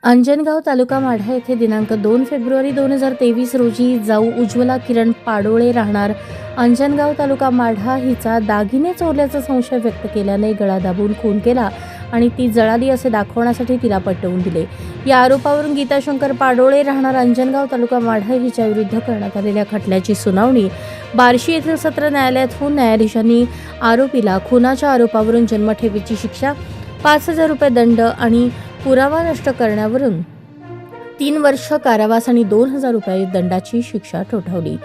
अंजनगाव तालुका माढा येथे दिनांक 2 फेब्रुवारी 2023 रोजी जाऊ उज्ज्वला किरण पाडोळे राहणार अंजनगाव तालुका माढा हिचा दागिने चोरल्याचा संशय व्यक्त केल्याने गळा दाबून खून केला आणि ती जळाली असे दाखवण्यासाठी तिला पटवून दिले। या आरोपावरून गीता शंकर पाडोळे राहणार अंजनगाव तालुका माढा हिच्या विरुद्ध करण्यात आलेल्या खटल्याची सुनावणी बार्शी येथील सत्र न्यायालयात होऊन न्यायाधीशांनी आरोपीला खुनाच्या आरोपावरून जन्मठेपेची शिक्षा, 5,000 रुपये दंड आणि पुरावा नष्ट करण्यावरून 3 वर्ष कारावास आणि 2,000 रुपये दंडाची शिक्षा ठोठावली।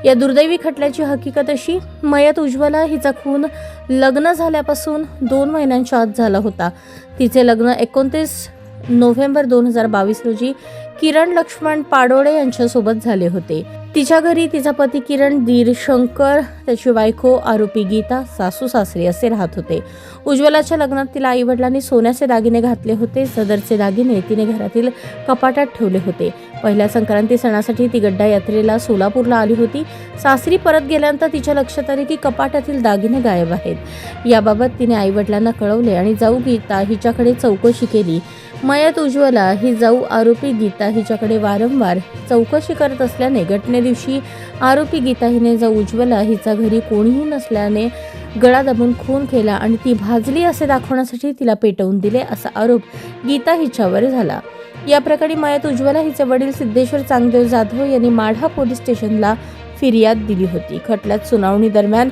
या दुर्दैवी खटल्याची हकीकत अशी, मयत उज्ज्वला हिचा खून लग्न झाल्यापासून 2 महिन्यांच्या आत झाला होता। तिचे लग्न 29 नोव्हेंबर 2022 रोजी किरण लक्ष्मण पाडोळे यांच्यासोबत झाले होते। तिच्या घरी तिचा पती किरण, दीर शंकर, त्याची बायको आरोपी गीता, सासू सासरे असे राहत होते। उज्ज्वलाच्या लग्नात तिला आईवडिलांनी सोन्याचे दागिने घातले होते। सदरचे दागिने तिने घरातील कपाटात ठेवले होते। पहिल्या संक्रांती सणासाठी ती गड्डा यात्रेला सोलापूरला आली होती। सासरी परत गेल्यानंतर तिच्या लक्षात आले की कपाटातील दागिने गायब आहेत। याबाबत तिने आईवडिलांना कळवले आणि जाऊ गीता हिच्याकडे चौकशी केली। मयत उज्ज्वला ही जाऊ आरोपी गीता हिच्याकडे वारंवार चौकशी करत असल्याने घटनेदिवशी आरोपी गीता हिने जाऊ उज्ज्वला हिचा घरी कोणीही नसल्याने गळा दाबून खून केला आणि ती भाजली असे दाखवण्यासाठी तिला पेटवून दिले असा आरोप गीता हिच्यावर झाला। या प्रकरणी मयत उज्ज्वला हिचे वडील सिद्धेश्वर चांगदेव जाधव यांनी माढा पोलीस स्टेशनला फिर्याद दिली होती। खटल्यात सुनावणी दरम्यान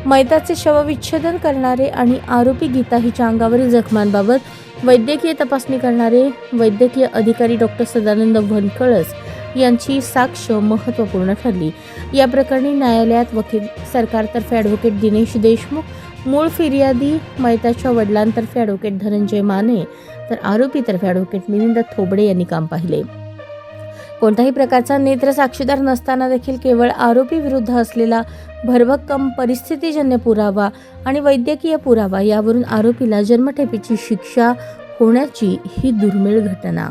मयताचे शवविच्छेदन करणारे आणि आरोपी गीता हिच्या अंगावरील जखमांबाबत वैद्यकीय तपासणी करणारे वैद्यकीय अधिकारी डॉक्टर सदानंद वनकळस यांची साक्ष महत्त्वपूर्ण ठरली। या प्रकरणी न्यायालयात वकील सरकारतर्फे ॲडव्होकेट दिनेश देशमुख, मूळ फिर्यादी मयताच्या वडिलांतर्फे ॲडव्होकेट धनंजय माने तर आरोपीतर्फे ॲडव्होकेट मिलिंद थोबडे यांनी काम पाहिले। कोणत्याही प्रकारचा नेत्र साक्षीदार नसताना देखील केवळ आरोपी विरुद्ध असलेला भरभक्कम परिस्थितीजन्य पुरावा आणि वैद्यकीय पुरावा यावरून आरोपीला जन्मठेपेची शिक्षा होण्याची ही दुर्मिळ घटना।